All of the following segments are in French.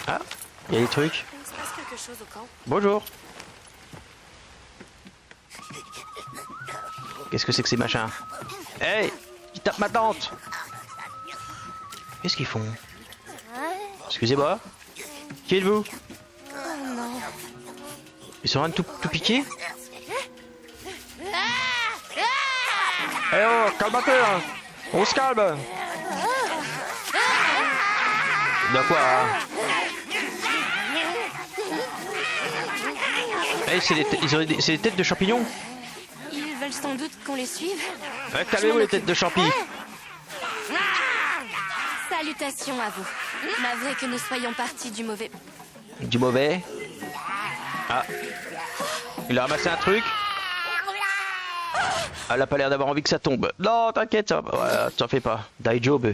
Ah, il y a des trucs. Il se passe quelque chose au camp. Bonjour. Qu'est-ce que c'est que ces machins? Hey, ils tapent ma tante. Qu'est-ce qu'ils font? Excusez-moi. Qui êtes-vous? Ils sont en train de tout piquer? Eh oh, calme-toi là. On se calme. De quoi hein? Eh, c'est des têtes de champignons. Ils veulent sans doute qu'on les suive. Ouais, calmez-vous les têtes de champignons. Salutations à vous. Navré que nous soyons partis du mauvais. Du mauvais. Ah. Il a ramassé un truc. Elle a pas l'air d'avoir envie que ça tombe. Non, t'inquiète, ça va. Ouais, t'en fais pas. Die job.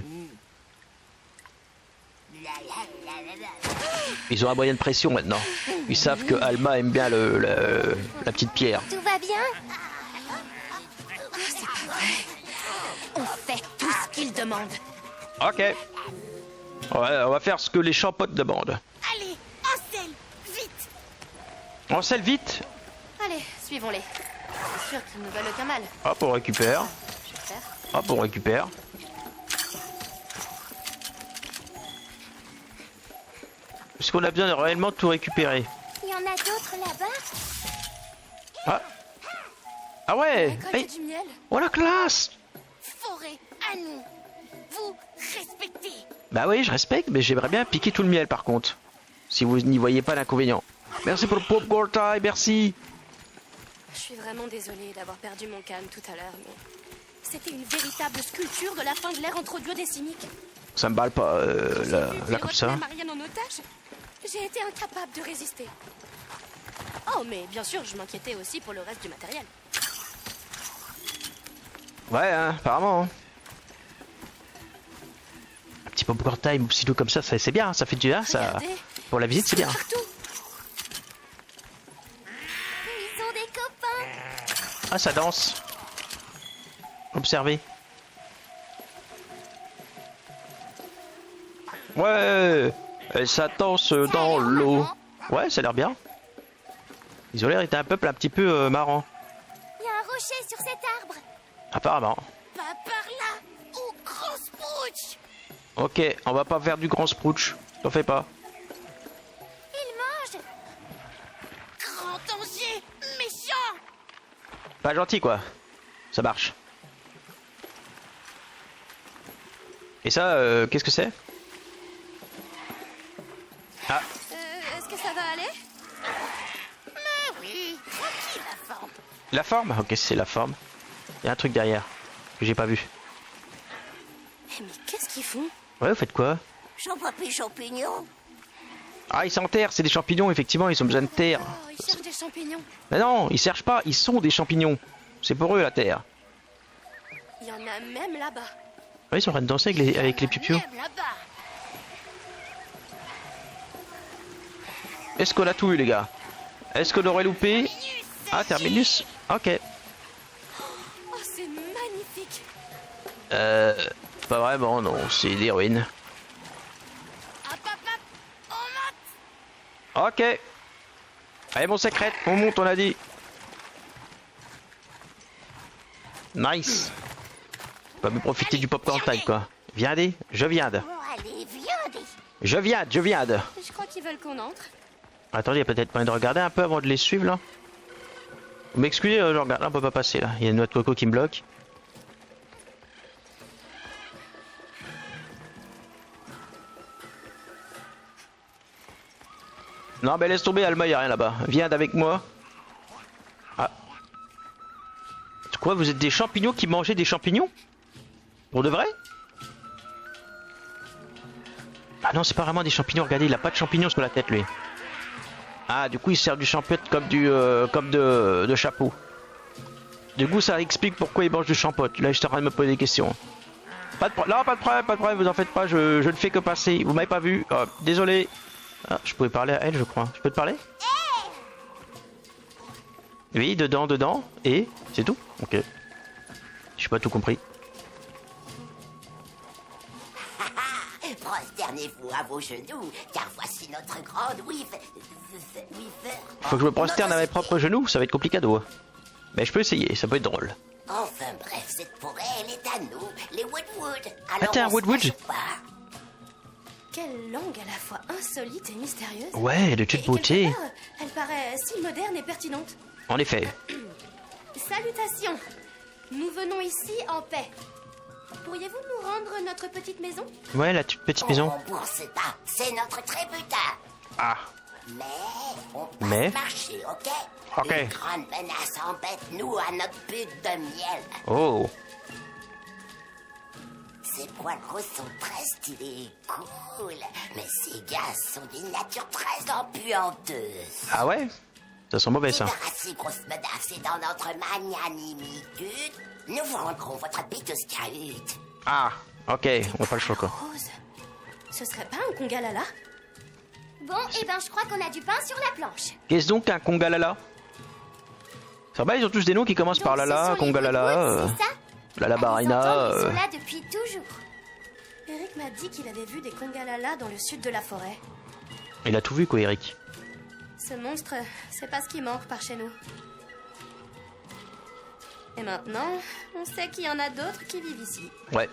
Ils ont un moyen de pression maintenant. Ils savent que Alma aime bien la petite pierre. Tout va bien? C'est pas vrai. On fait tout ce qu'ils demandent. Ok. Ouais, on va faire ce que les champotes demandent. Allez, en selle, vite! On scelle vite. Allez, suivons-les. C'est sûr qu'ils ne veulent aucun mal. Hop, on récupère. J'espère. Hop, on récupère. Est-ce qu'on a besoin de réellement tout récupérer? Il y en a d'autres là-bas? Ah. Ah ouais. Récolte Hey. du miel. Oh la classe. Forêt, à nous. Vous respectez. Bah oui, je respecte, mais j'aimerais bien piquer tout le miel par contre. Si vous n'y voyez pas l'inconvénient. Merci pour le popcorn time, merci. Je suis vraiment désolée d'avoir perdu mon calme tout à l'heure, mais c'était une véritable sculpture de la fin de l'ère entre duodécimique. Ça me balle pas, là comme ça. Marianne en otage. J'ai été incapable de résister. Oh, mais bien sûr, je m'inquiétais aussi pour le reste du matériel. Ouais, hein, apparemment. Hein. Un petit popcorn time, aussitôt comme ça, c'est bien, ça fait du bien, ça. Regardez, Pour la visite, c'est bien. partout. Ils sont des copains. Ah, ça danse. Observez. Ouais, et ça danse dans l'eau. Ouais, ça a l'air bien. Ils ont l'air d'être un peuple un petit peu marrant. Il y a un rocher sur cet arbre. Apparemment. Pas par là, ou grosse bouche. Ok, on va pas faire du grand sprouch. T'en fais pas. Il mange. Grand danger, méchant. Pas gentil quoi. Ça marche. Et ça, qu'est-ce que c'est? Ah, Est-ce que ça va aller? Mais oui, tranquille la forme. la forme? Ok, c'est la forme. Il y a un truc derrière que j'ai pas vu. Mais qu'est-ce qu'ils font? Ouais, vous faites quoi? J'en vois plus champignons. Ah, ils s'enterrent, c'est des champignons, effectivement, ils ont besoin de terre. Oh, ils cherchent des champignons. Mais non, ils cherchent pas, ils sont des champignons. C'est pour eux la terre. Il y en a même là-bas. Ouais, ils sont en train de danser avec les pipios. Même là-bas. Est-ce qu'on a tout eu, les gars? Est-ce qu'on aurait loupé? Ah, Terminus? Ok. Oh, c'est magnifique. Pas vraiment, non, c'est des ruines. Hop, hop, hop. On monte. Ok. Allez, mon secret, on monte, on a dit. Nice. On va me profiter du popcorn time, quoi. Viendez, je viande. Bon, allez, viens. Je viande, je viande. Je crois qu'ils veulent qu'on entre. Attendez, il y a peut-être moyen de regarder un peu avant de les suivre, là. Vous m'excusez, je regarde, là, on peut pas passer, là. Il y a une noix de coco qui me bloque. Non, mais laisse tomber, Alma, y a rien là-bas. Viens avec moi. Ah. Quoi, vous êtes des champignons qui mangeaient des champignons? Pour de vrai? Ah non, c'est pas vraiment des champignons, regardez, il a pas de champignons sur la tête, lui. Ah, du coup, il sert du champêtre comme de chapeau. Du coup, ça explique pourquoi il mange du champote. Là, je suis en train de me poser des questions. Non, pas de problème, vous en faites pas, je ne fais que passer. Vous m'avez pas vu. Oh, désolé. Ah, je pouvais parler à elle, je crois. Je peux te parler? Oui, dedans. Et c'est tout? Ok. J'ai pas tout compris. Prosternez-vous à vos genoux, car voici notre grande Faut que je me prosterne à mes propres genoux, ça va être complicado. Mais je peux essayer, ça peut être drôle. Enfin bref, cette forêt, elle est à nous, les Woodwood. Ah, t'es un Woodwood? Quelle langue à la fois insolite et mystérieuse. Ouais, de toute beauté. quelque part, elle paraît si moderne et pertinente. En effet. Salutations. Nous venons ici en paix. Pourriez-vous nous rendre notre petite maison? Ouais, la toute petite On maison. rembourse pas, c'est notre trébutin. Ah, Mais on passe Mais marcher, ok? Ok. Une grande menace embête nous à notre but de miel. oh. Ces poils roses sont très stylés et cool, mais ces gars sont d'une nature très empuanteuse. Ah ouais? Ça sent mauvais ça. Débarrassez, grosse menace, et dans notre magnanimitude, nous vous rendrons votre biteuse cahute. Ah, ok, on va pas le choix quoi. Rose, ce serait pas un congalala? Bon, eh ben, je crois qu'on a du pain sur la planche. Qu'est-ce donc un congalala? Ça va, ils ont tous des noms qui commencent par Donc, ce lala, sont les congalala, Woodwoods, c'est ça? lala À les barina. entendre, ils sont là depuis toujours. Eric m'a dit qu'il avait vu des congalala dans le sud de la forêt. Il a tout vu quoi, Eric. Ce monstre, c'est pas ce qui manque par chez nous. Et maintenant, on sait qu'il y en a d'autres qui vivent ici. Ouais.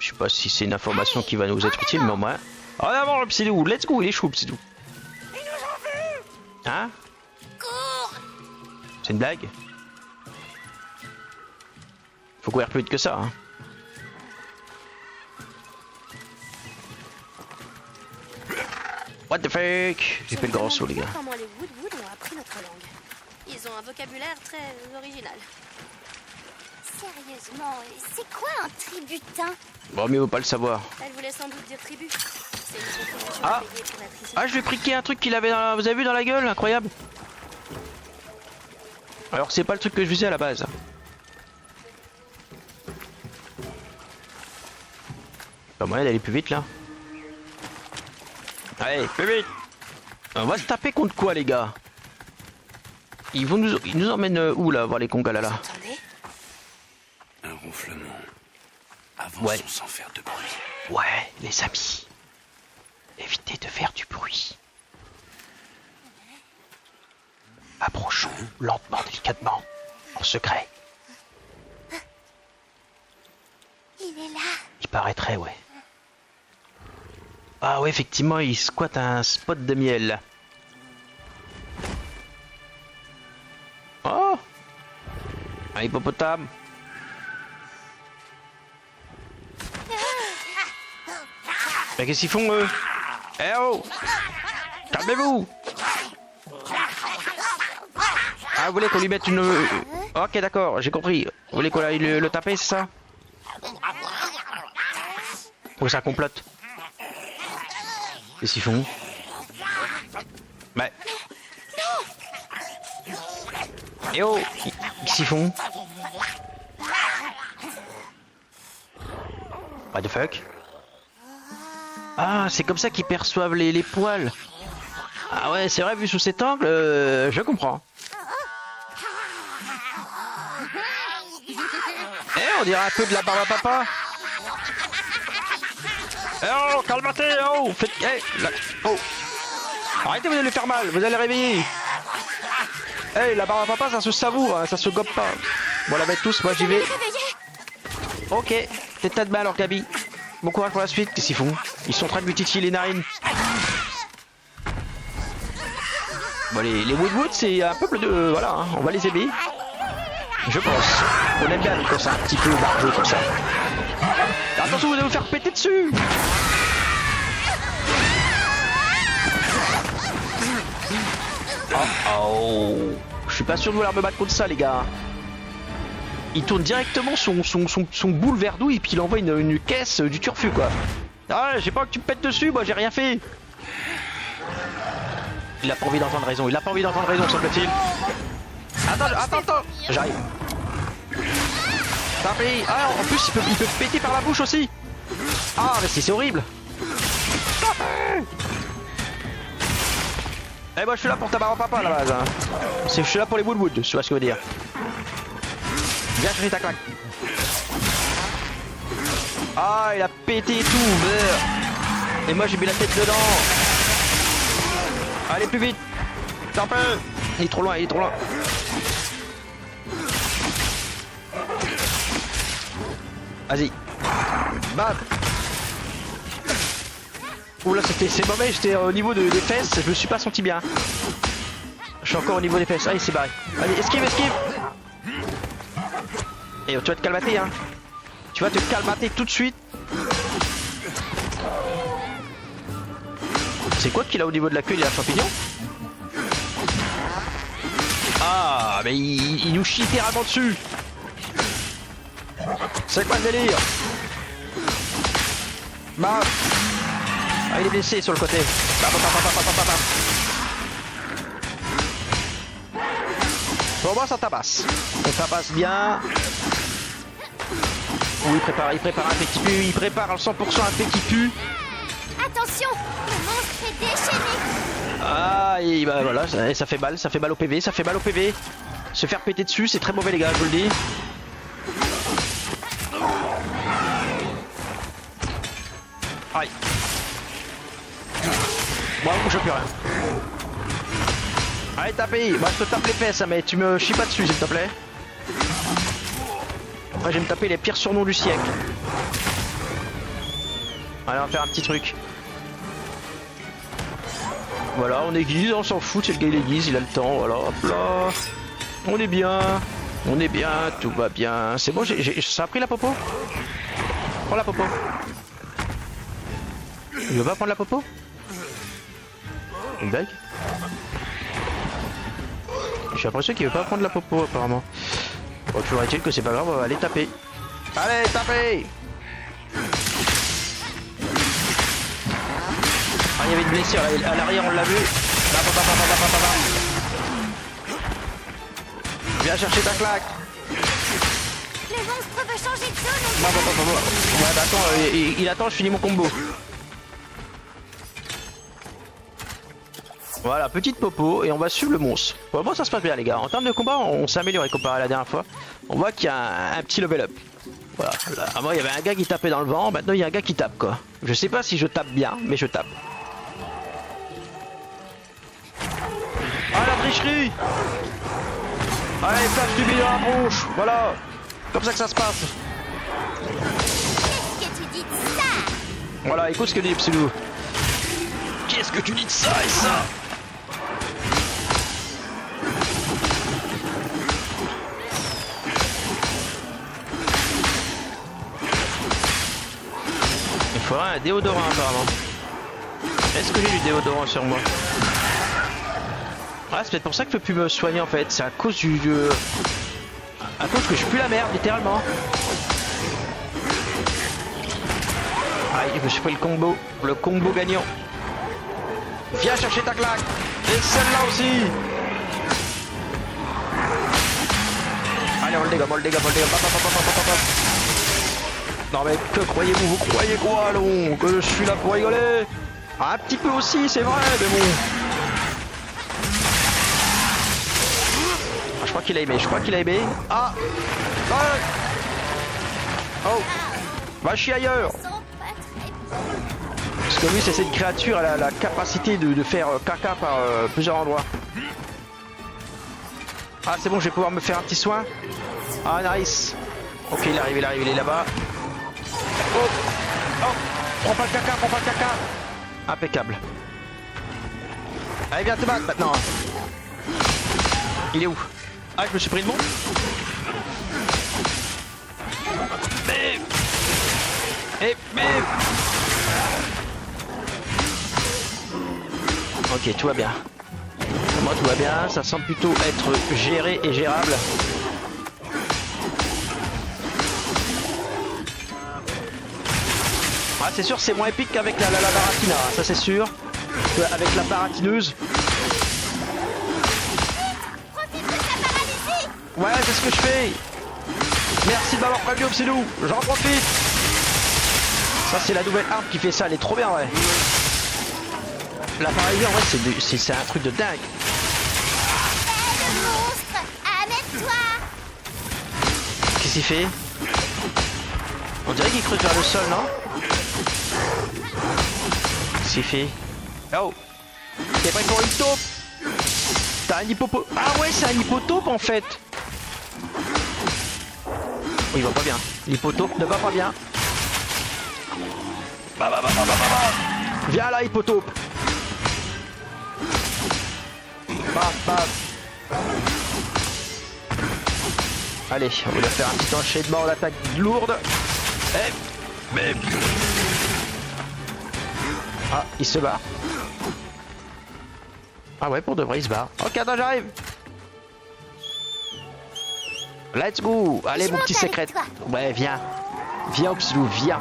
Je sais pas si c'est une information qui va nous être utile, mais au moins. En avant le Psydou, let's go, il est chou le Psydou. Hein? C'est une blague? Faut courir plus vite que ça, hein. What the fuck? J'ai fait le grand saut, les gars. Comment les Woodwood ont appris notre langue. Ils ont un vocabulaire très original. Sérieusement, c'est quoi un tributin? Bon, mieux vaut pas le savoir. Elle voulait sans doute dire tribu. C'est une contribution Ah. payée pour être ici. Ah, je vais priquer un truc qu'il avait dans la... Vous avez vu dans la gueule? Incroyable. Alors, c'est pas le truc que je visais à la base. Pas moyen d'aller plus vite là. Allez, plus vite. On va se taper contre quoi, les gars? Ils nous emmènent où là, voir les congalala? Attendez. Un ronflement. Avançons Ouais. sans faire de bruit. Ouais, les amis. Évitez de faire du bruit. Approchons lentement, délicatement, en secret. Il est là. Il paraîtrait, ouais. Ah ouais, effectivement, il squatte un spot de miel. Oh! Un hippopotame. Mais qu'est-ce qu'ils font, eux? Eh oh! Calmez-vous! Ah, vous voulez qu'on lui mette une... Ok, d'accord, j'ai compris. Vous voulez qu'on aille le taper, c'est ça? Ou ça complote? Qu'est-ce qu'ils font? Mais... Eh oh! Qu'est-ce qu'ils font? What the fuck? Ah, c'est comme ça qu'ils perçoivent les poils. Ah ouais, c'est vrai, vu sous cet angle, je comprends. Eh, on dirait un peu de la barbe à papa. Eh oh, calmatez, oh, faites... Eh, là, oh. Arrêtez, vous allez lui faire mal, vous allez réveiller. Eh, la barbe à papa, ça se savoure, hein, ça se gobe pas. Bon, la bête tous, moi j'y vais. Ok, t'es tas de mal alors, Gabi. Bon courage pour la suite, qu'est-ce qu'ils font? Ils sont en train de lui titiller les narines. Bon, les Woodwood, c'est un peuple de... Voilà, hein, on va les aimer. Je pense. On aime bien quand c'est un petit peu barjeux comme ça. Attention, vous allez vous faire péter dessus. Oh. Je suis pas sûr de vouloir me battre contre ça, les gars. Il tourne directement son boule verdouille et puis il envoie une caisse du turfu, quoi. Ah, j'ai pas que tu me pètes dessus, moi j'ai rien fait. Il a pas envie d'entendre raison, semble-t-il. Attends, j'arrive. Tapez. Ah, en plus il peut péter par la bouche aussi. Ah, mais c'est horrible. Eh moi je suis là pour ta barbe à papa à la base, hein. Je suis là pour les Woodwood, tu vois ce que je veux dire. Viens chercher ta claque. Ah, il a pété tout. Et moi j'ai mis la tête dedans. Allez plus vite. T'en peux. Il est trop loin, il est trop loin. Vas-y. Bam. Oula, c'est mauvais, j'étais au niveau des fesses, je me suis pas senti bien. Je suis encore au niveau des fesses. Allez, c'est barré. Allez, esquive, esquive. Et tu vas te calmater, hein. Tu vas te calmater tout de suite. C'est quoi qu'il a au niveau de la queue? Il a un champignon? Ah, mais il nous chie littéralement dessus. C'est quoi le délire? Bah. Ah, il est blessé sur le côté. Pour moi, ça tabasse. Ça tabasse bien. Oh, il prépare un fait qui pue. Il prépare 100% un fait qui pue. Attention, le monstre est déchaîné. Ah, et bah voilà, ça fait mal au PV, ça fait mal au PV. Se faire péter dessus, c'est très mauvais les gars, je vous le dis. Aïe. Bon, je bouge plus rien. Allez, tapez. Bah, je te tape les fesses, hein, mais tu me chies pas dessus, s'il te plaît. Moi, je vais me taper les pires surnoms du siècle. Allez, on va faire un petit truc. Voilà, on aiguise, on s'en fout, c'est le gars il aiguise, il a le temps, voilà, hop là. On est bien, tout va bien. C'est bon, ça a pris la popo? Prends la popo. Il veut pas prendre la popo? Une blague? J'ai l'impression qu'il veut pas prendre la popo apparemment. Bon, toujours est-il que c'est pas grave, on va aller taper. Allez, taper! Ah, il y avait une blessure à l'arrière, on l'a vu. Viens chercher ta claque. Le monstre veut changer de zone. Ouais, bah attends, il attend, je finis mon combo. Voilà, petite popo, et on va suivre le monstre. Bon, ça se passe bien les gars. En termes de combat, on s'est amélioré comparé à la dernière fois. On voit qu'il y a un petit level up. Voilà, là, avant il y avait un gars qui tapait dans le vent, maintenant il y a un gars qui tape quoi. Je sais pas si je tape bien, mais je tape. Ah la tricherie! Allez, flash du bidon à la bronche, voilà! Comme ça que ça se passe. Qu'est-ce que tu dis de ça? Voilà, écoute ce que dit Psylou. Qu'est-ce que tu dis de ça et ça? Il faudrait un déodorant apparemment. Est-ce que j'ai du déodorant sur moi? Ah, c'est peut-être pour ça que je peux plus me soigner en fait. C'est à cause du... À cause que je pue la merde, littéralement. Aïe, je me suis pris le combo gagnant. Viens chercher ta claque. Et celle-là aussi. Allez, on le dégomme. Non mais que croyez-vous? Vous croyez quoi, non? Que je suis là pour rigoler? Un petit peu aussi, c'est vrai, mais bon. Ah, je crois qu'il a aimé, Ah, oh, va chier ailleurs. Parce que lui, c'est cette créature, elle a la capacité de faire caca par plusieurs endroits. Ah, c'est bon, je vais pouvoir me faire un petit soin. Ah, nice. Ok, il arrive, il est là-bas. Oh, prends pas le caca. Impeccable. Allez, viens te battre maintenant. Il est où? Ah, je me suis pris le mont. Bim. Et bim. Ok, tout va bien. Moi, tout va bien. Ça semble plutôt être géré et gérable. Ah, c'est sûr, c'est moins épique qu'avec la baratina, ça c'est sûr. Avec la baratineuse. Profite de sa paralysie. Ouais, c'est ce que je fais. Merci de m'avoir prévenu, Psylou. J'en profite. Ça, c'est la nouvelle arme qui fait ça. Elle est trop bien, ouais. La paralysie, en vrai, c'est un truc de dingue. Le monstre, amène-toi. Qu'est-ce qu'il fait? On dirait qu'il creuse vers le sol, non? Qu'est-ce qu'il fait? Oh! T'es prêt pour une taupe? T'as un hippopo... Ah ouais, c'est un hippotaupe en fait! Oh, il va pas bien. L'hippotaupe ne va pas bien. Viens là, hippotaupe! Bam, bam. Allez, on va faire un petit enchaînement d'attaque lourde. Eh, mais... Ah, il se barre. Ah ouais, pour de vrai, il se barre. Ok, attends, j'arrive. Let's go. Allez, Je mon petit monte avec secret. toi. Ouais, viens. Viens, Opsilou, viens.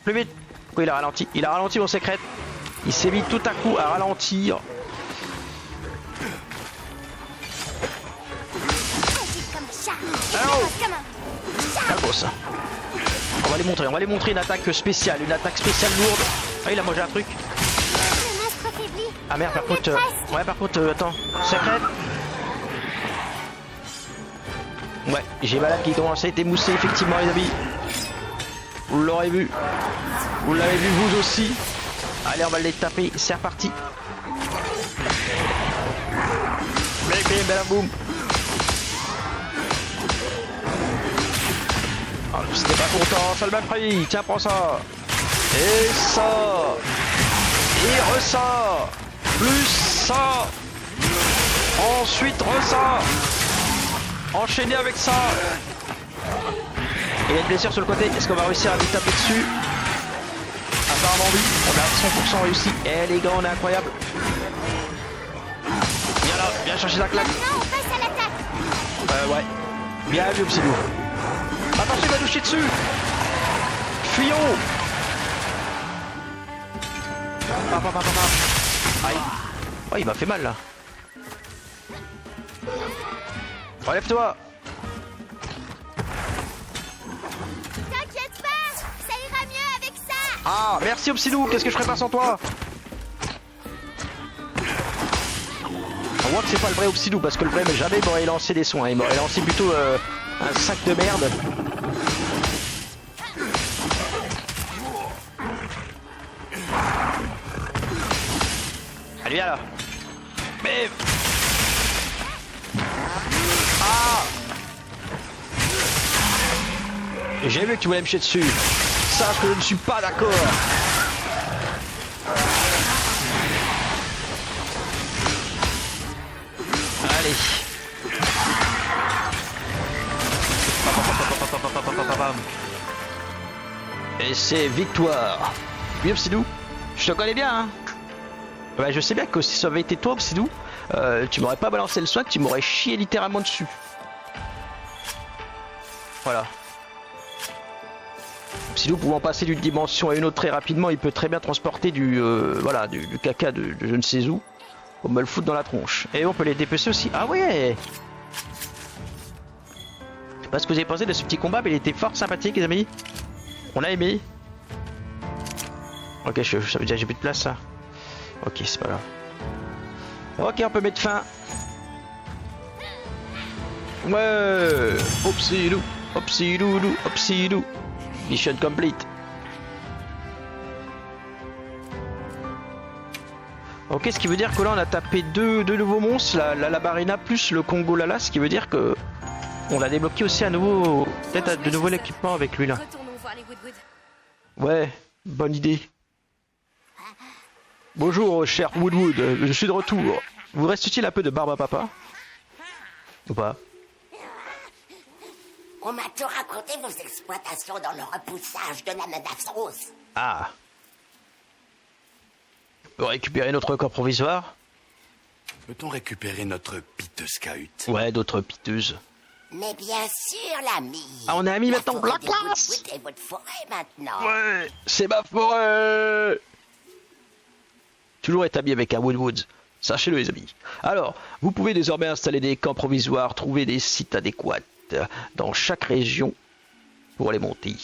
Plus vite. Pourquoi il a ralenti? Il a ralenti mon secret. Il s'est mis tout à coup à ralentir. Agis comme un chat. Et Allô avance comme un chat. La grosse. On va les montrer une attaque spéciale lourde. Ah, il a mangé un truc. Le monstre affaibli. Ah merde, par On est contre, presque. ouais, par contre, attends, secret. Ouais, j'ai malade qui commence à être émoussé, effectivement, les amis. Vous l'aurez vu. Vous l'avez vu, vous aussi. Allez, on va les taper, c'est reparti. Bim, bim, bam, boum. Ah, c'était pas content, ça le m'a pris. Tiens, prends ça. Et ça. Et ressort. Plus ça. Ensuite, ressort. Enchaîner avec ça. Il y a une blessure sur le côté. Est-ce qu'on va réussir à lui taper dessus? Apparemment oui. On a 100% réussi. Eh les gars, on est incroyable. Viens là, viens chercher la claque. Maintenant, on passe à l'attaque. Ouais. Bien vu, Psylou. Attention, il va nous chier dessus. Fuyons. Aïe. Oh, il m'a fait mal là. Relève-toi. T'inquiète pas, ça ira mieux avec ça. Ah, merci Opsilou, qu'est-ce que je ferais pas sans toi? On voit que c'est pas le vrai Opsilou, parce que le vrai, mais jamais il m'aurait lancé des soins. Il m'aurait lancé plutôt un sac de merde. Allez, viens là. Mais... Ah! J'ai vu que tu voulais me chier dessus. Sache que je ne suis pas d'accord. Allez. Et c'est victoire. Oui, Opsidou, je te connais bien, hein. Ouais, je sais bien que si ça avait été toi, Opsidou, tu m'aurais pas balancé le soin, tu m'aurais chié littéralement dessus. Voilà. Opsidou pouvant passer d'une dimension à une autre très rapidement, il peut très bien transporter du voilà, du caca de je ne sais où. On me le foutre dans la tronche. Et on peut les dépecer aussi. Ah ouais. Je sais pas ce que vous avez pensé de ce petit combat, mais il était fort sympathique, les amis. On a aimé. Ok, ça veut dire que j'ai plus de place, ça. Ok, c'est pas grave. Ok, on peut mettre fin. Ouais. Opsilou, Opsilou, Opsilou. Mission complete. Ok, ce qui veut dire que là on a tapé deux nouveaux monstres, la Barina plus le Congo Lala, ce qui veut dire que on a débloqué aussi un nouveau, peut-être de nouveau équipement avec lui là. Retournons voir les Woodwood. Ouais, bonne idée. Bonjour cher Woodwood, je suis de retour. Vous reste-t-il un peu de barbe à papa? Ou pas? On m'a tout raconté vos exploitations dans le repoussage de la menace rose. Ah. On peut récupérer notre corps provisoire? Peut-on récupérer notre piteuse cahute? Ouais, d'autres piteuses. Mais bien sûr, l'ami. Ah, on est amis maintenant, forêt la des classe. Woodwood est votre forêt maintenant. Ouais, c'est ma forêt. Toujours établi avec un Woodwood. Sachez-le les amis. Alors, vous pouvez désormais installer des camps provisoires, trouver des sites adéquats dans chaque région pour les monter.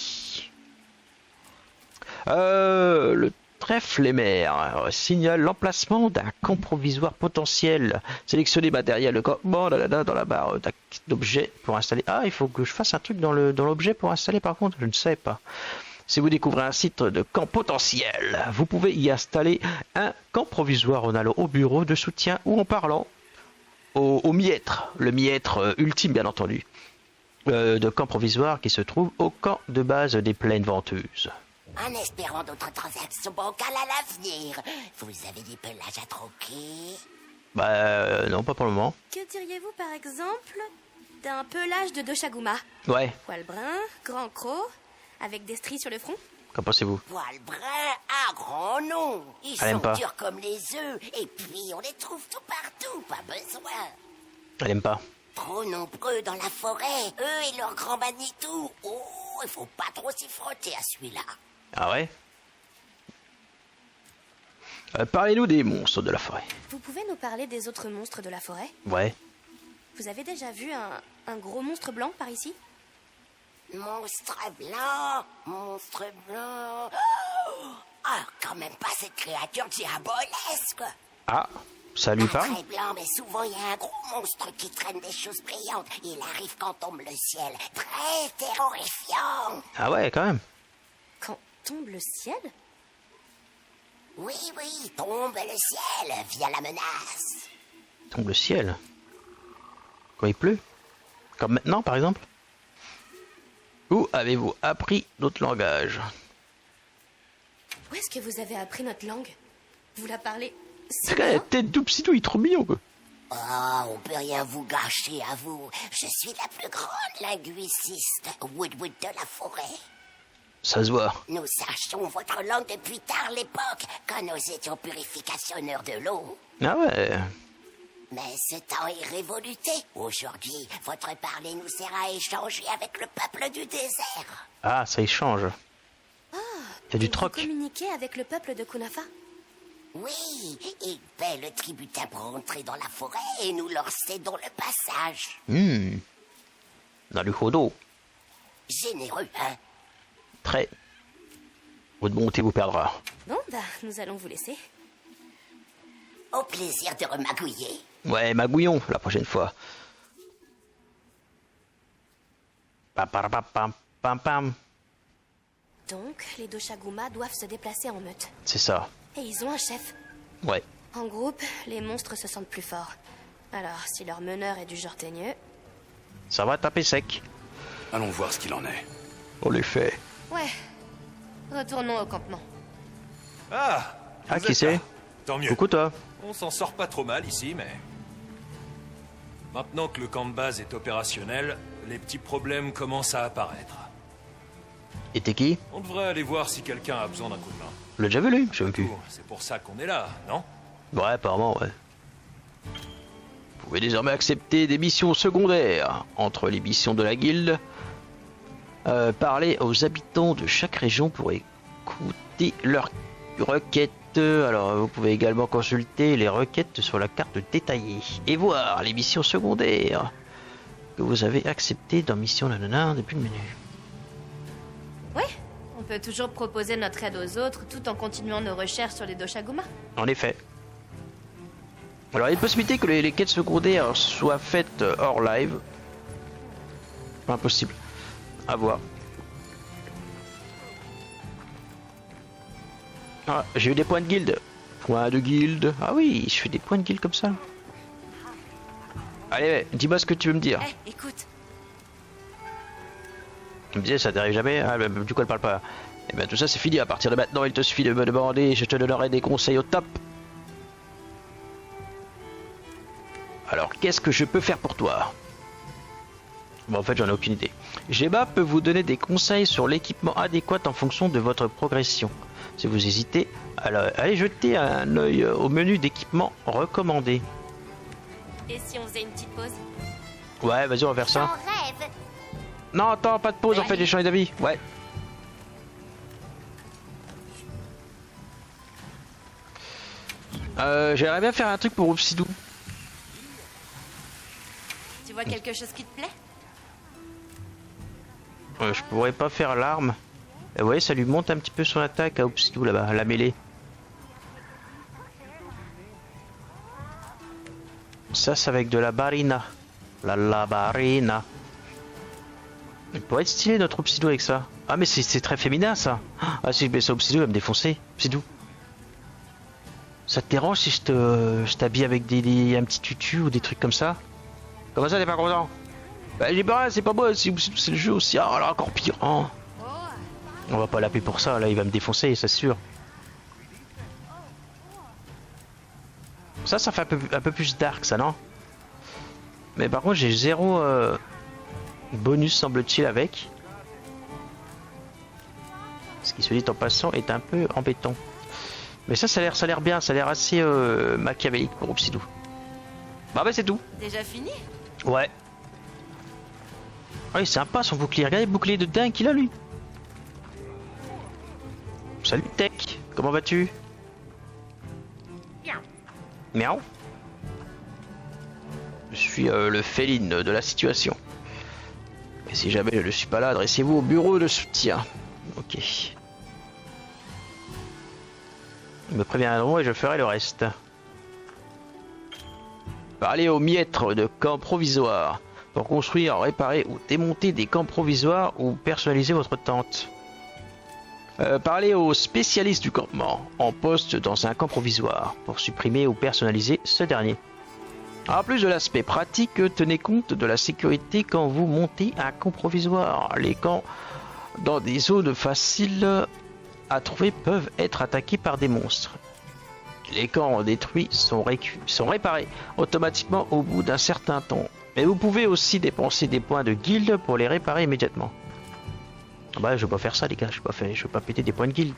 Le trèfle et mer signale l'emplacement d'un camp provisoire potentiel. Sélectionnez matériel de campement dans la barre d'objets pour installer. Ah, il faut que je fasse un truc dans l'objet pour installer par contre, je ne sais pas. Si vous découvrez un site de camp potentiel, vous pouvez y installer un camp provisoire en allant au bureau de soutien ou en parlant au miètre, le miètre ultime bien entendu, de camp provisoire qui se trouve au camp de base des plaines venteuses. En espérant d'autres transactions bancales à l'avenir, vous avez des pelages à troquer? Bah non, pas pour le moment. Que diriez-vous par exemple d'un pelage de Doshaguma? Ouais, Poil brun, grand croc, avec des stries sur le front? qu'en pensez-vous? Poil brun, un grand nom. Ils Elle aime sont pas. durs comme les œufs, et puis on les trouve tout partout, pas besoin. Elle aime pas. Trop nombreux dans la forêt, eux et leur grand Manitou. Oh, il faut pas trop s'y frotter à celui-là. Ah ouais? Parlez-nous des monstres de la forêt. Vous pouvez nous parler des autres monstres de la forêt? Ouais. Vous avez déjà vu un gros monstre blanc par ici? Monstre blanc, monstre blanc. Oh, ah, quand même pas cette créature diabolesque. Ah, ça lui parle? Très blanc, mais souvent il y a un gros monstre qui traîne des choses brillantes. Il arrive quand tombe le ciel. Très terrorifiant. Ah ouais, quand même. Quand tombe le ciel? Oui, tombe le ciel via la menace. Tombe le ciel. Quand il pleut? Comme maintenant, par exemple? Où avez-vous appris notre langage? Où est-ce que vous avez appris notre langue? Vous la parlez si C'est quand même la bien? tête d'Oupsidou, il est trop mignon, quoi. Oh, on peut rien vous gâcher à vous. Je suis la plus grande linguiciste Woodwood de la forêt. Ça se voit. Nous sachions votre langue depuis tard l'époque, quand nous étions purificationneurs de l'eau. Ah ouais. Mais ce temps est révoluté. Aujourd'hui, votre parler nous sert à échanger avec le peuple du désert. Ah, ça échange. Il y a du Donc troc. Vous communiquez avec le peuple de Kunafa? Oui, ils paient le tributaire pour entrer dans la forêt et nous leur cédons le passage. Dans le hodo. Généreux, hein? Très. Votre bonté vous perdra. Bon, bah, nous allons vous laisser. Au plaisir de remagouiller. Ouais, magouillon, la prochaine fois. Pam, pam, pam, pam, pam, pam. Donc, les Doshaguma doivent se déplacer en meute. C'est ça. Et ils ont un chef. Ouais. En groupe, les monstres se sentent plus forts. Alors, si leur meneur est du genre teigneux... Ça va taper sec. Allons voir ce qu'il en est. On les fait. Ouais. Retournons au campement. Ah, Ah, vous qui êtes c'est? là. Tant mieux. Coucou toi. On s'en sort pas trop mal ici, mais... Maintenant que le camp de base est opérationnel, les petits problèmes commencent à apparaître. Et t'es qui? On devrait aller voir si quelqu'un a besoin d'un coup de main. On l'a déjà vu lui? Je sais même plus. C'est pour ça qu'on est là, non? Ouais, apparemment, ouais. Vous pouvez désormais accepter des missions secondaires. Entre les missions de la guilde, parler aux habitants de chaque région pour écouter leurs requêtes. Alors, vous pouvez également consulter les requêtes sur la carte détaillée et voir les missions secondaires que vous avez acceptées dans Mission Nanana depuis le menu. Ouais, on peut toujours proposer notre aide aux autres tout en continuant nos recherches sur les Doshaguma. En effet. Alors, il y a une possibilité que les quêtes secondaires soient faites hors live. Pas impossible. À voir. Ah, j'ai eu des points de guilde. Points de guilde. Ah oui, je fais des points de guilde comme ça. Allez, dis-moi ce que tu veux me dire. Eh, écoute, Tu me disais, ça t'arrive jamais? Ah, bah, du coup, elle parle pas. Et bien, tout ça, c'est fini. À partir de maintenant, il te suffit de me demander et je te donnerai des conseils au top. Alors, qu'est-ce que je peux faire pour toi? Bon, en fait, j'en ai aucune idée. Gemma peut vous donner des conseils sur l'équipement adéquat en fonction de votre progression. Si vous hésitez, alors, allez jeter un œil au menu d'équipement recommandé. et si on faisait une petite pause? Ouais, vas-y, on va faire J'en ça. rêve. Non, attends, pas de pause, en fait, j'ai changé d'avis. Ouais. J'aimerais bien faire un truc pour Oupsidou. Tu vois quelque chose qui te plaît? Je pourrais pas faire l'arme. Vous voyez, ça lui monte un petit peu son attaque à Oupsidou là-bas, la mêlée. Ça, c'est avec de la barina. La barina. Il pourrait être stylé notre Obsido avec ça. Ah, mais c'est très féminin ça. Ah, si je mets ça Obsido, il va me défoncer. Obsido. Ça te dérange si je t'habille avec un petit tutu ou des trucs comme ça? Comment ça, t'es pas content? Bah, j'ai pas rien, c'est pas moi, c'est le jeu aussi. Ah, là, encore pire. Oh. On va pas l'appeler pour ça, là, il va me défoncer, c'est sûr. Ça fait un peu plus dark, ça, non? Mais par contre, j'ai zéro bonus, semble-t-il, avec. Ce qui se dit en passant est un peu embêtant. Mais ça a l'air bien, ça a l'air assez machiavélique pour Obsido. Bah c'est tout. Déjà fini? Ouais. Ah, il est sympa son bouclier, regardez le bouclier de dingue qu'il a lui. Salut Tech, comment vas-tu? Miaou. Je suis le féline de la situation. Et si jamais je ne suis pas là, adressez-vous au bureau de soutien. Ok. Ils me préviendront et je ferai le reste. Parlez au maître de camp provisoire pour construire, réparer ou démonter des camps provisoires ou personnaliser votre tente. Parlez aux spécialistes du campement en poste dans un camp provisoire pour supprimer ou personnaliser ce dernier. En plus de l'aspect pratique, tenez compte de la sécurité quand vous montez un camp provisoire. Les camps dans des zones faciles à trouver peuvent être attaqués par des monstres. Les camps détruits sont réparés automatiquement au bout d'un certain temps. Mais vous pouvez aussi dépenser des points de guilde pour les réparer immédiatement. Bah je vais pas faire ça les gars, je vais pas péter des points de guilde.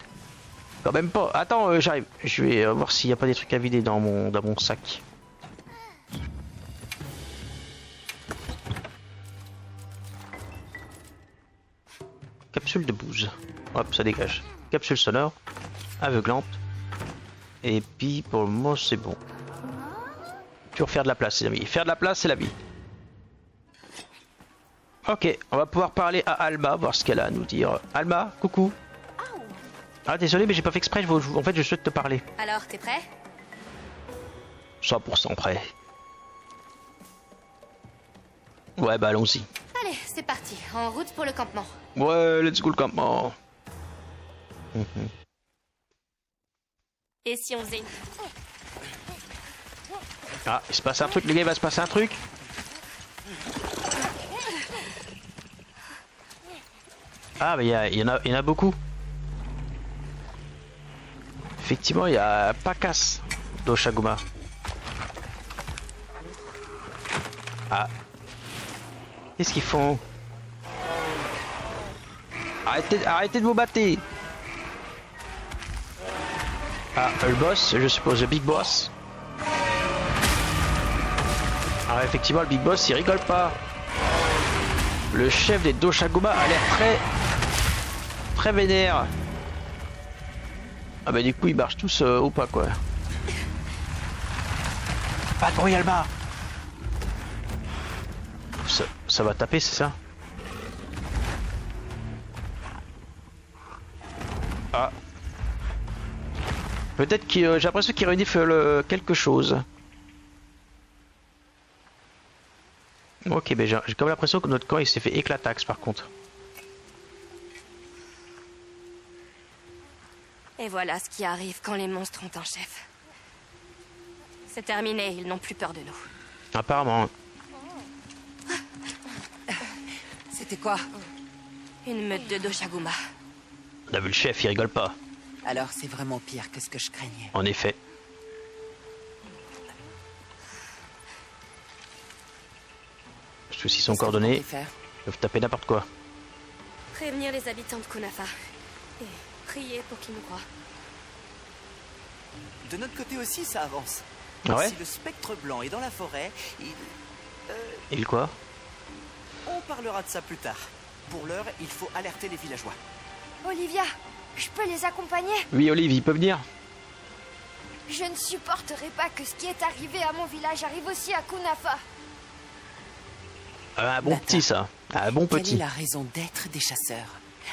Quand même pas. Attends, j'arrive. Je vais voir s'il n'y a pas des trucs à vider dans mon sac. Capsule de bouse. Hop, ça dégage. Capsule sonore. Aveuglante. Et puis pour le moment c'est bon. Toujours faire de la place les amis. Faire de la place c'est la vie. Ok, on va pouvoir parler à Alma, voir ce qu'elle a à nous dire. Alma, coucou. Ah désolé mais j'ai pas fait exprès, en fait je souhaite te parler. Alors, t'es prêt? 100% prêt. Ouais bah allons-y. Allez, c'est parti. En route pour le campement. Ouais, let's go le campement. Et si on faisait une... Ah, il se passe un truc les gars, il va se passer un truc. Ah mais il y en a beaucoup. Effectivement il y a Pakas d'Oshaguma. Ah. Qu'est-ce qu'ils font? Arrêtez de vous battre. Ah, le boss, je suppose le big boss. Alors effectivement le big boss il rigole pas. Le chef des Doshaguma a l'air très vénère. Ah bah du coup ils marchent tous au pas quoi. Pas de bruit Alba. Ça va taper c'est ça? Ah. Peut-être que j'ai l'impression qu'il réunit quelque chose. Ok, ben j'ai comme l'impression que notre camp il s'est fait éclataxe par contre. Et voilà ce qui arrive quand les monstres ont un chef. C'est terminé, ils n'ont plus peur de nous. Apparemment. C'était quoi? Une meute de Doshaguma. On a vu le chef, il rigole pas. Alors c'est vraiment pire que ce que je craignais. En effet. Ceux-ci sont coordonnés. Ils peuvent taper n'importe quoi. Prévenir les habitants de Kunafa. Et prier pour qu'ils nous croient. De notre côté aussi, ça avance. Ah ouais? Si le spectre blanc est dans la forêt, Il quoi? on parlera de ça plus tard. Pour l'heure, il faut alerter les villageois. Olivia, je peux les accompagner? Oui, Olive, il peut venir. Je ne supporterai pas que ce qui est arrivé à mon village arrive aussi à Kunafa. Un bon petit ça. Un bon Quelle est petit. la raison d'être des chasseurs?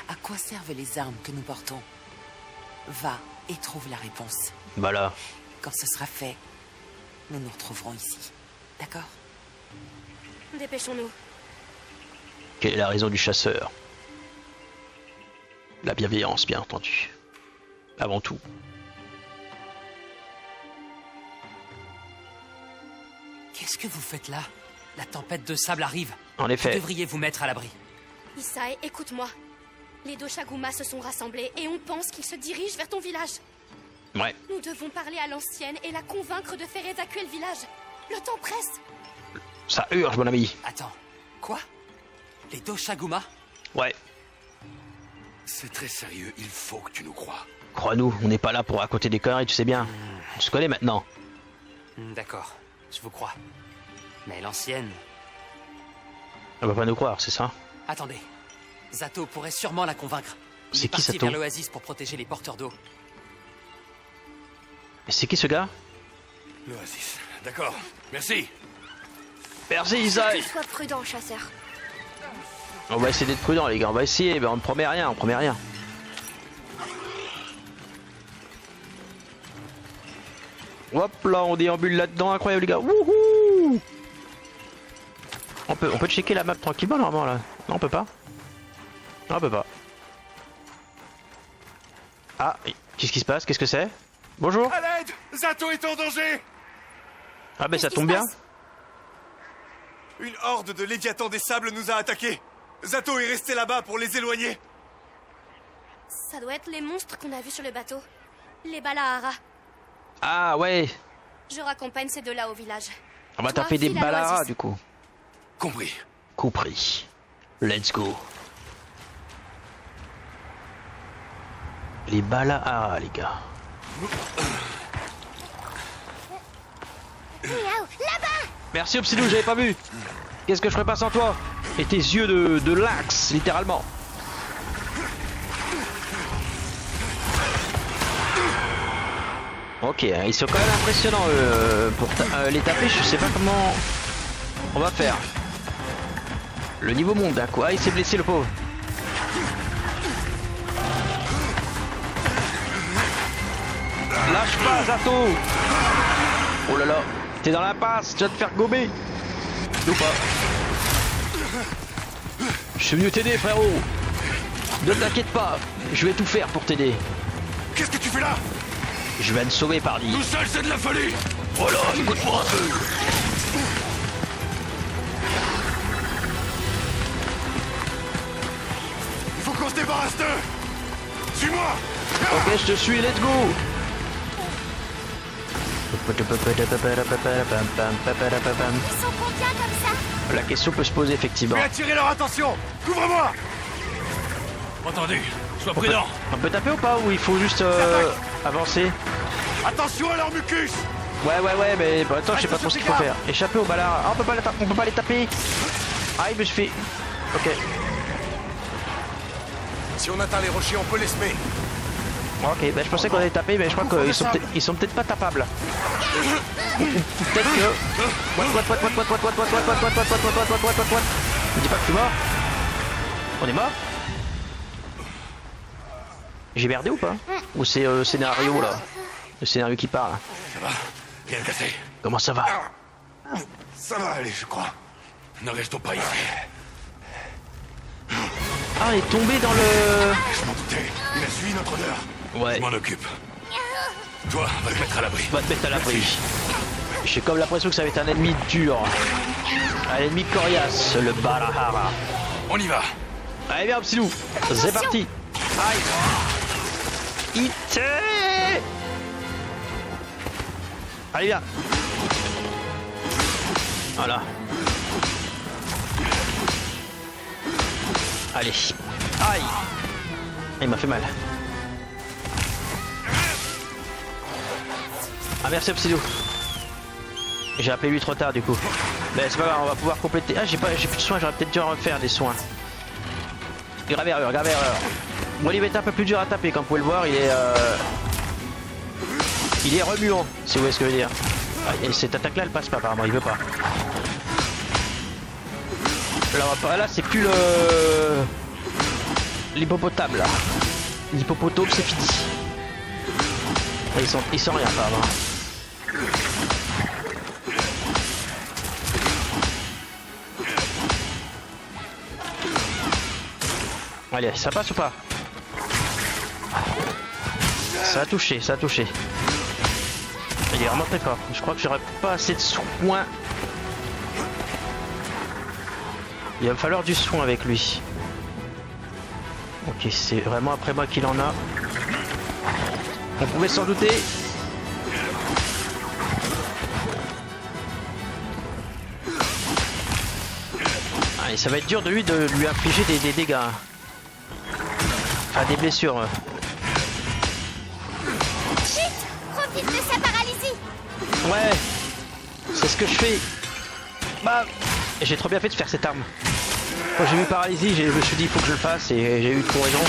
À quoi servent les armes que nous portons? Va et trouve la réponse. Voilà. Quand ce sera fait, nous nous retrouverons ici. d'accord? Dépêchons-nous. Quelle est la raison du chasseur? La bienveillance, bien entendu. Avant tout. Qu'est-ce que vous faites là? La tempête de sable arrive. En Vous effet. devriez vous mettre à l'abri. Isai, écoute-moi. Les Doshaguma se sont rassemblés et on pense qu'ils se dirigent vers ton village. Ouais. Nous devons parler à l'ancienne et la convaincre de faire évacuer le village. Le temps presse. Ça urge, mon ami. Attends, quoi? Les Doshaguma? Ouais. C'est très sérieux, il faut que tu nous crois. Crois-nous, on n'est pas là pour raconter des conneries, tu sais bien. On se connaît maintenant. D'accord, je vous crois. Mais l'ancienne... Elle va pas nous croire, c'est ça? Attendez. Zato pourrait sûrement la convaincre. Il C'est est qui, parti Zato? vers l'oasis pour protéger les porteurs d'eau. Et c'est qui ce gars? L'Oasis. D'accord, merci. Merci, Que Isai. tu sois prudent, chasseur. On va essayer d'être prudent, les gars. On va essayer, mais on ne promet rien, on promet rien. Hop là, on déambule là-dedans, incroyable, les gars. Wouhou! On peut checker la map tranquillement, normalement, là. Non, on peut pas. Non, on peut pas. Ah, qu'est-ce qui se passe? Qu'est-ce que c'est? Bonjour. À l'aide! Zato est en danger! Ah, ben ça Qu'est-ce qui tombe se bien. passe? Une horde de Léviathans des Sables nous a attaqués. Zato est resté là-bas pour les éloigner. Ça doit être les monstres qu'on a vus sur le bateau. Les Balahara. Ah, ouais. Je raccompagne ces deux-là au village. On va Toi, taper des file à Balahara, l'oasis. du coup. Compris. Compris. Let's go. Les Balahara, les gars. Merci Obsidou, j'avais pas vu. Qu'est-ce que je ferais pas sans toi? Et tes yeux de lynx, littéralement. Ok, ils sont quand même impressionnants pour les taper, je sais pas comment on va faire. Le niveau monte d'un coup. Ah, il s'est blessé le pauvre. Lâche pas, Zato. Oh là là, t'es dans l'impasse, tu vas te faire gober. Ou pas. Je suis venu t'aider, frérot. Ne t'inquiète pas, je vais tout faire pour t'aider. Qu'est-ce que tu fais là? Je vais te sauver, pardi. Tout seul, c'est de la folie. Voilà, écoute-moi un peu. Il faut qu'on se débarrasse d'eux. Suis-moi. Ok, je te suis, let's go. Ils sont combien comme ça? La question peut se poser effectivement. Je vais attirer leur attention. Couvre-moi. Entendu. Sois prudent. On peut taper ou pas? Ou il faut juste avancer? Attention à leur mucus. Ouais, mais bon, attends, je sais pas trop ce qu'il faut faire. Échapper au balard. Ah, on peut pas les taper. Ah, il me suis fait. Ok. Si on atteint les rochers, on peut les semer. Ok, bah je pensais qu'on allait taper, mais je crois qu'ils sont peut-être pas tapables. Peut-être que. Dis pas que je suis mort. On est mort? J'ai merdé ou pas? Ou c'est le scénario là? Le scénario qui parle. Ça va? Rien cassé. Comment ça va? Ça va aller, je crois. Ne restons pas ici. Ah, on est tombé dans le... Je m'en doutais. Il a suivi notre odeur. Ouais. Je m'en occupe. Toi, va te mettre à l'abri. Va te mettre à l'abri. J'ai comme l'impression que ça va être un ennemi dur. Un ennemi coriace, le Balahara. On y va. Allez, viens, Psylou. C'est parti. Aïe. Ité. Allez, viens. Voilà. Allez. Aïe. Il m'a fait mal. Ah, merci Obsidio. J'ai appelé lui trop tard du coup. Mais c'est pas grave, on va pouvoir compléter. Ah, j'ai plus de soins, j'aurais peut-être dû en refaire des soins. Grave erreur, grave erreur. Bon, il va être un peu plus dur à taper, comme vous pouvez le voir, il est remuant, si vous voyez ce que je veux dire. Ah, et cette attaque là elle passe pas apparemment, il veut pas. Là c'est plus l'hippopotame là. L'hippopotame c'est fini. Ils sont rien apparemment. Allez, ça passe ou pas? Ça a touché, ça a touché. Il est vraiment très fort. Je crois que j'aurais pas assez de soin. Il va me falloir du soin avec lui. Ok, c'est vraiment après moi qu'il en a. On pouvait s'en douter. Allez, ça va être dur de lui infliger des dégâts. Enfin, des blessures. Chut! Profite de sa paralysie! Ouais, c'est ce que je fais. Bah, j'ai trop bien fait de faire cette arme. Quand j'ai vu paralysie, je me suis dit il faut que je le fasse et j'ai eu trop raison.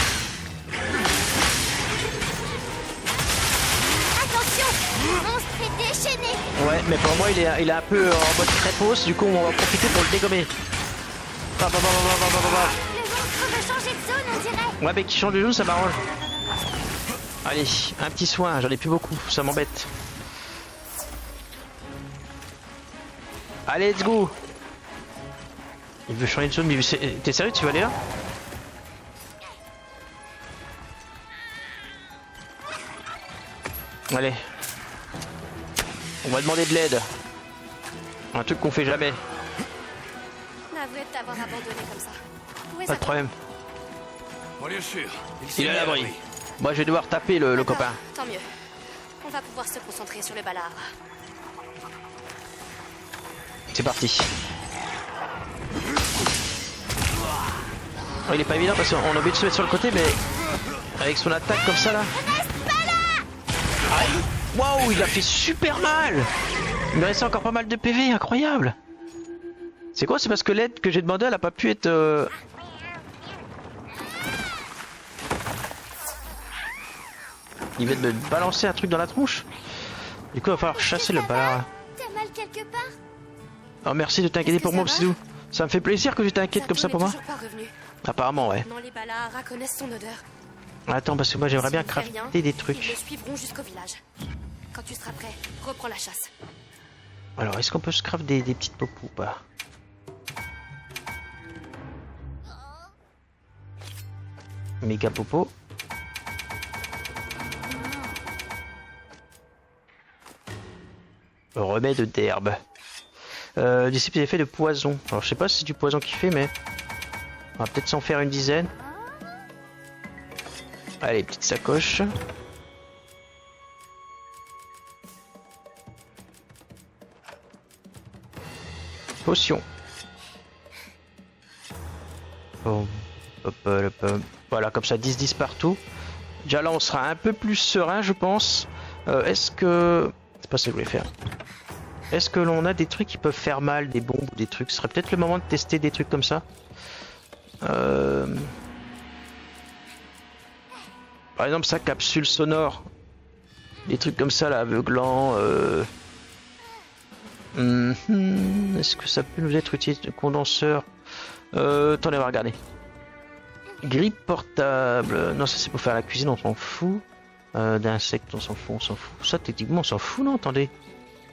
Attention! Monstre est déchaîné! Ouais, mais pour moi il est un peu en mode crépos, du coup on va profiter pour le dégommer. Le monstre veut changer de zone, on dirait! Ouais, mais qui change de zone, ça m'arrange. Allez, un petit soin, j'en ai plus beaucoup, ça m'embête. Allez, let's go. Il veut changer de zone, mais t'es sérieux, tu vas aller là? Allez. On va demander de l'aide. Un truc qu'on fait jamais. Navré de t'avoir abandonné comme ça. Où est Pas de problème. Bon, bien sûr. Il est à l'abri. Moi je vais devoir taper le D'accord, copain. Tant mieux. On va pouvoir se concentrer sur le balard. C'est parti. Oh, il est pas évident parce qu'on a oublié de se mettre sur le côté, mais avec son attaque comme ça là. Waouh, il a fait super mal. Il me restait encore pas mal de PV, incroyable. C'est quoi? C'est parce que l'aide que j'ai demandé elle a pas pu être... Il vient de me balancer un truc dans la tronche. Du coup il va falloir chasser le balard. T'as mal quelque part? Oh merci de t'inquiéter pour moi, Psydou. Ça me fait plaisir que tu t'inquiètes comme ça pour moi. Toujours pas revenu. Apparemment ouais. Non, les balards reconnaissent son odeur. Attends parce que moi j'aimerais bien Si on ne fait crafter rien, des Ils le trucs. suivront jusqu'au village. Quand tu seras prêt, reprends la chasse. Alors est-ce qu'on peut se craft des petites popos ou pas? Méga popo. Remède d'herbe. Disciple des effets de poison. Alors je sais pas si c'est du poison qu'il fait, mais on va peut-être s'en faire une dizaine. Allez, petite sacoche. Potion. Bon. Hop, hop, hop. Voilà, comme ça 10-10 partout. Déjà là on sera un peu plus serein je pense. Est-ce que... C'est pas ça que je voulais faire. Est-ce que l'on a des trucs qui peuvent faire mal, des bombes ou des trucs? Ce serait peut-être le moment de tester des trucs comme ça. Par exemple sa capsule sonore. Des trucs comme ça là, aveuglant. Est-ce que ça peut nous être utile? Condenseur. Attendez, on va regarder. Grille portable. Non, ça c'est pour faire la cuisine, on s'en fout. D'insectes, on s'en fout, on s'en fout. Ça, techniquement, on s'en fout, non? Attendez.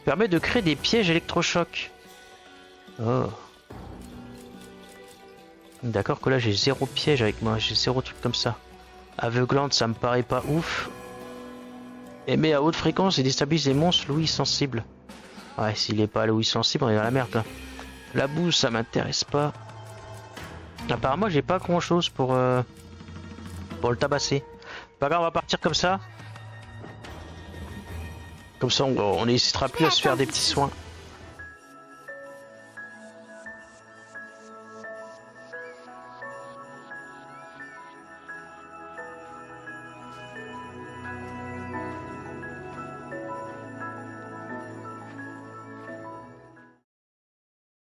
Permet de créer des pièges électrochocs. Oh. D'accord que là, j'ai 0 piège avec moi. J'ai 0 truc comme ça. Aveuglante, ça me paraît pas ouf. Émet à haute fréquence et déstabilise les monstres l'ouïe sensible. Ouais, s'il est pas à l'ouïe sensible, on est dans la merde. Là. La bouse, ça m'intéresse pas. Apparemment, j'ai pas grand chose pour le tabasser. Pas grave, on va partir comme ça. Comme ça, on n'hésitera plus à se faire des petits soins.